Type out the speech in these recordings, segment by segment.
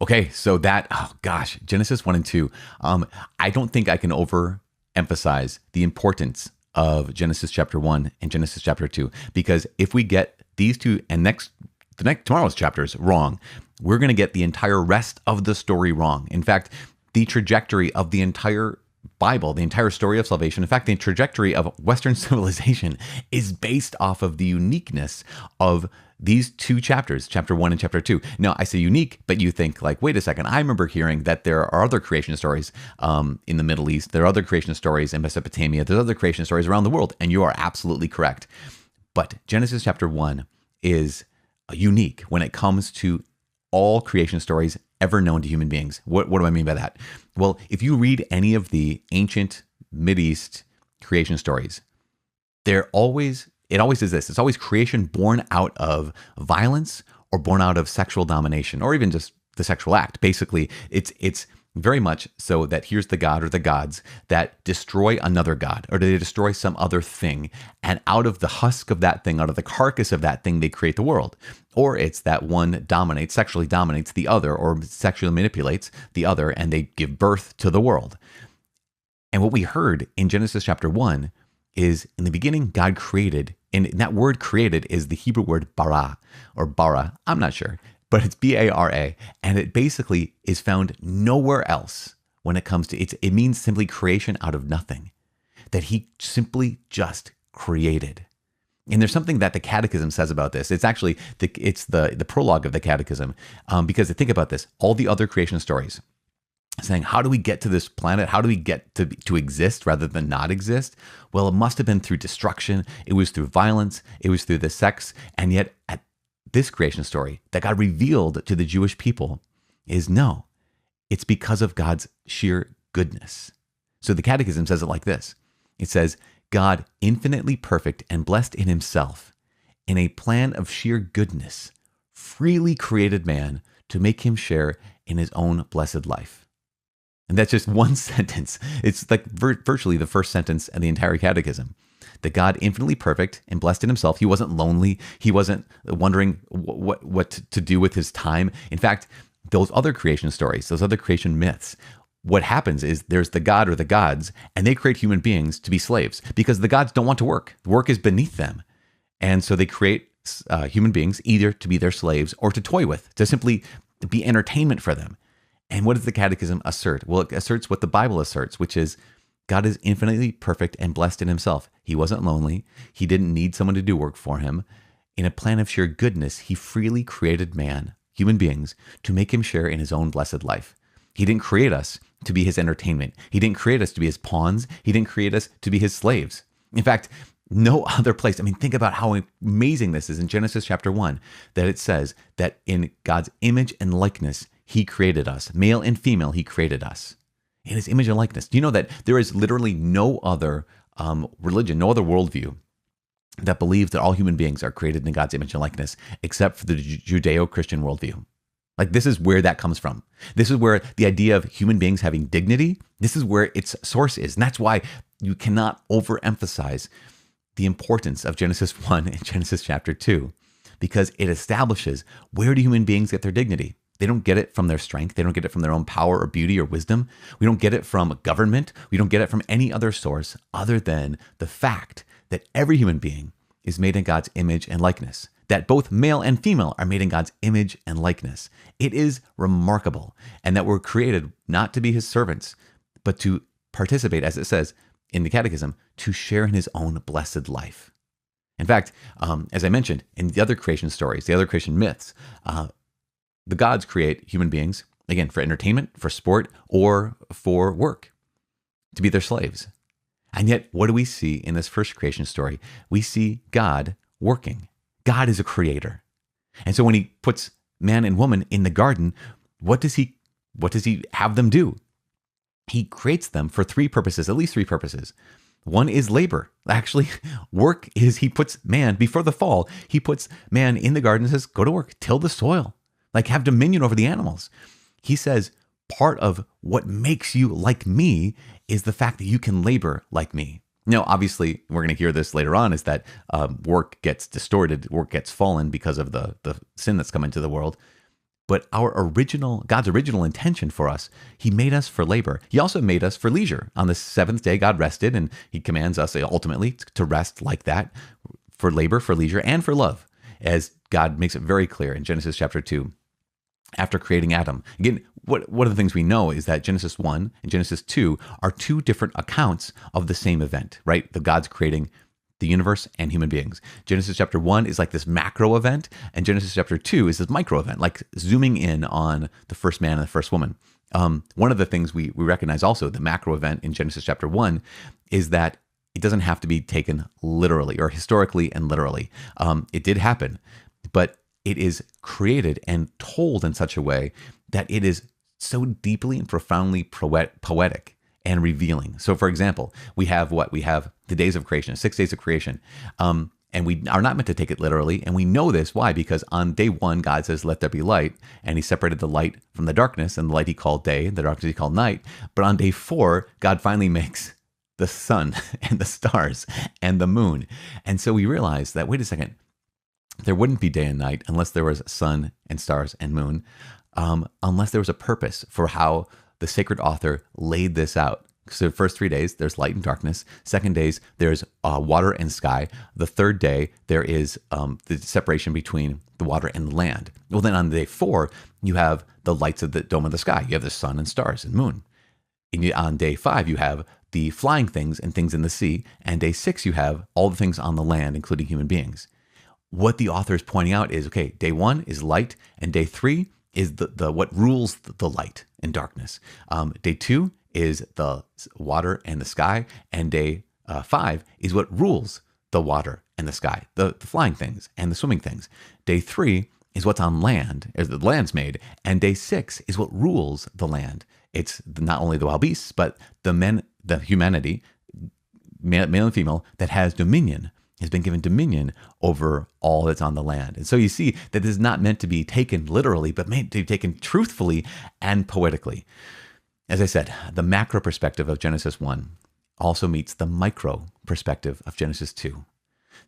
Okay, so that, oh gosh, Genesis 1 and 2. I don't think I can overemphasize the importance of Genesis chapter 1 and Genesis chapter 2, because if we get these two and tomorrow's chapters wrong, we're going to get the entire rest of the story wrong. In fact, the trajectory of the entire Bible, the entire story of salvation, in fact, the trajectory of Western civilization is based off of the uniqueness of these two chapters, chapter 1 and chapter 2. Now, I say unique, but you think like, wait a second, I remember hearing that there are other creation stories in the Middle East. There are other creation stories in Mesopotamia. There's other creation stories around the world, and you are absolutely correct. But Genesis chapter 1 is unique when it comes to all creation stories ever known to human beings. What do I mean by that? Well, if you read any of the ancient Mideast creation stories, it always is this. It's always creation born out of violence or born out of sexual domination or even just the sexual act. Basically, it's very much so that here's the god or the gods that destroy another god, or they destroy some other thing. And out of the husk of that thing, out of the carcass of that thing, they create the world. Or it's that one sexually dominates the other, or sexually manipulates the other, and they give birth to the world. And what we heard in Genesis chapter 1 is, in the beginning, God created, and that word created is the Hebrew word bara, or bara, I'm not sure, but it's B-A-R-A, and it basically is found nowhere else when it comes to, it means simply creation out of nothing, that he simply just created. And there's something that the Catechism says about this. It's actually, it's the prologue of the Catechism, because think about this, all the other creation stories, saying, how do we get to this planet? How do we get to exist rather than not exist? Well, it must have been through destruction. It was through violence. It was through the sex. And yet at this creation story that God revealed to the Jewish people is no, it's because of God's sheer goodness. So the Catechism says it like this. It says, God, infinitely perfect and blessed in himself, in a plan of sheer goodness, freely created man to make him share in his own blessed life. And that's just one sentence. It's like virtually the first sentence of the entire Catechism. That God, infinitely perfect and blessed in himself, he wasn't lonely. He wasn't wondering what to do with his time. In fact, those other creation stories, those other creation myths, what happens is there's the god or the gods, and they create human beings to be slaves because the gods don't want to work. Work is beneath them. And so they create human beings either to be their slaves or to toy with, to simply be entertainment for them. And what does the Catechism assert? Well, it asserts what the Bible asserts, which is God is infinitely perfect and blessed in himself. He wasn't lonely. He didn't need someone to do work for him. In a plan of sheer goodness, he freely created man, human beings, to make him share in his own blessed life. He didn't create us to be his entertainment. He didn't create us to be his pawns. He didn't create us to be his slaves. In fact, no other place. I mean, think about how amazing this is in Genesis chapter 1, that it says that in God's image and likeness, he created us. Male and female, he created us. In his image and likeness. Do you know that there is literally no other religion, no other worldview that believes that all human beings are created in God's image and likeness, except for the Judeo-Christian worldview? Like, this is where that comes from. This is where the idea of human beings having dignity, this is where its source is. And that's why you cannot overemphasize the importance of Genesis 1 and Genesis chapter 2, because it establishes, where do human beings get their dignity? They don't get it from their strength. They don't get it from their own power or beauty or wisdom. We don't get it from government. We don't get it from any other source other than the fact that every human being is made in God's image and likeness, that both male and female are made in God's image and likeness. It is remarkable, and that we're created not to be his servants, but to participate, as it says in the Catechism, to share in his own blessed life. In fact, as I mentioned, in the other creation stories, the other creation myths, the gods create human beings, again, for entertainment, for sport, or for work, to be their slaves. And yet, what do we see in this first creation story? We see God working. God is a creator. And so when he puts man and woman in the garden, what does he have them do? He creates them for three purposes, at least three purposes. One is labor. Actually, work is, he puts man, before the fall, he puts man in the garden and says, go to work, till the soil, like have dominion over the animals. He says, part of what makes you like me is the fact that you can labor like me. Now, obviously, we're going to hear this later on, is that work gets distorted, work gets fallen because of the sin that's come into the world. But God's original intention for us, he made us for labor. He also made us for leisure. On the seventh day, God rested, and he commands us ultimately to rest like that, for labor, for leisure, and for love, as God makes it very clear in Genesis chapter 2, after creating Adam. Again, one of the things we know is that Genesis 1 and Genesis 2 are two different accounts of the same event, right? The God's creating the universe and human beings. Genesis chapter 1 is like this macro event, and Genesis chapter 2 is this micro event, like zooming in on the first man and the first woman. One of the things we recognize also, the macro event in Genesis chapter 1, is that it doesn't have to be taken literally or historically and literally. It did happen, but it is created and told in such a way that it is so deeply and profoundly poetic and revealing. So, for example, we have the days of creation, 6 days of creation. And we are not meant to take it literally. And we know this. Why? Because on day 1, God says, let there be light. And he separated the light from the darkness, and the light he called day, and the darkness he called night. But on day 4, God finally makes the sun and the stars and the moon. And so we realize that, wait a second, there wouldn't be day and night unless there was sun and stars and moon, unless there was a purpose for how the sacred author laid this out. So the first 3 days, there's light and darkness. Second days, there's water and sky. The third day, there is the separation between the water and the land. Well, then on day 4, you have the lights of the dome of the sky. You have the sun and stars and moon. On day 5, you have the flying things and things in the sea. And day 6, you have all the things on the land, including human beings. What the author is pointing out is, okay, day 1 is light, and day 3 is the what rules the light and darkness. Day 2 is the water and the sky, and day 5 is what rules the water and the sky, the flying things and the swimming things. Day 3 is what's on land, as the land's made, and day 6 is what rules the land. It's not only the wild beasts, but the humanity, male and female, that has dominion, has been given dominion over all that's on the land. And so you see that this is not meant to be taken literally, but meant to be taken truthfully and poetically. As I said, the macro perspective of Genesis 1 also meets the micro perspective of Genesis 2.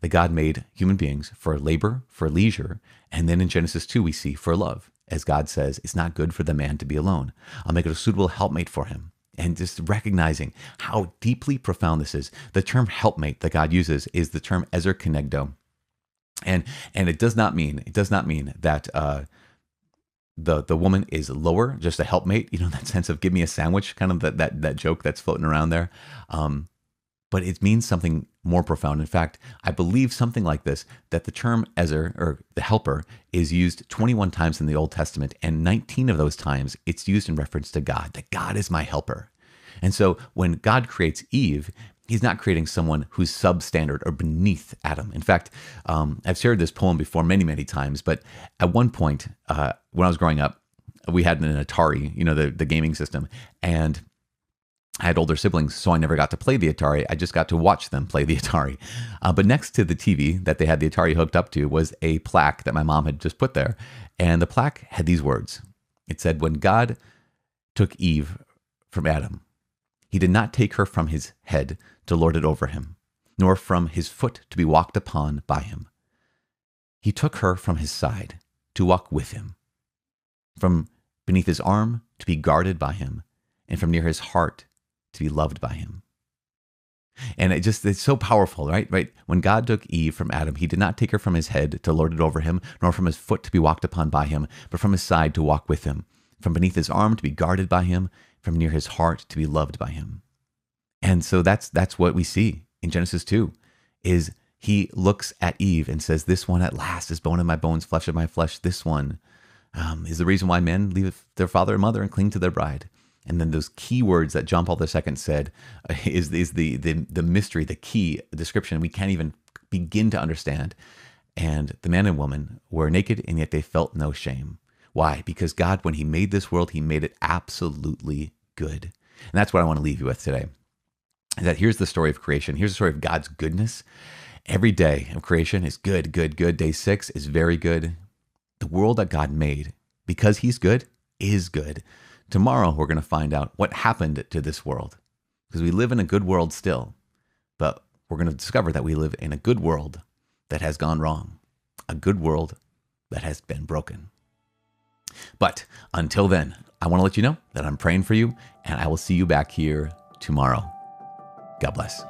That God made human beings for labor, for leisure, and then in Genesis 2 we see for love. As God says, it's not good for the man to be alone. I'll make it a suitable helpmate for him. And just recognizing how deeply profound this is. The term helpmate that God uses is the term ezer kenegdo. And it does not mean that the woman is lower, just a helpmate, that sense of give me a sandwich, kind of that joke that's floating around there. But it means something more profound. In fact, I believe something like this, that the term ezer, or the helper, is used 21 times in the Old Testament, and 19 of those times it's used in reference to God, that God is my helper. And so when God creates Eve, he's not creating someone who's substandard or beneath Adam. In fact, I've shared this poem before many, many times, but at one point, when I was growing up, we had an Atari, the gaming system, and I had older siblings, so I never got to play the Atari. I just got to watch them play the Atari. But next to the TV that they had the Atari hooked up to was a plaque that my mom had just put there. And the plaque had these words. It said, when God took Eve from Adam, he did not take her from his head to lord it over him, nor from his foot to be walked upon by him. He took her from his side to walk with him, from beneath his arm to be guarded by him, and from near his heart to be loved by him. And it's so powerful, right? When God took Eve from Adam, he did not take her from his head to lord it over him, nor from his foot to be walked upon by him, but from his side to walk with him, from beneath his arm to be guarded by him, from near his heart to be loved by him. And so that's what we see in Genesis 2, is he looks at Eve and says, this one at last is bone of my bones, flesh of my flesh. This one is the reason why men leave their father and mother and cling to their bride. And then those key words that John Paul II said is the mystery, the key description we can't even begin to understand. And the man and woman were naked, and yet they felt no shame. Why? Because God, when he made this world, he made it absolutely good. And that's what I want to leave you with today. That here's the story of creation. Here's the story of God's goodness. Every day of creation is good, good, good. Day 6 is very good. The world that God made, because he's good, is good. Tomorrow, we're going to find out what happened to this world, because we live in a good world still, but we're going to discover that we live in a good world that has gone wrong, a good world that has been broken. But But until then, I want to let you know that I'm praying for you, and I will see you back here tomorrow. God bless.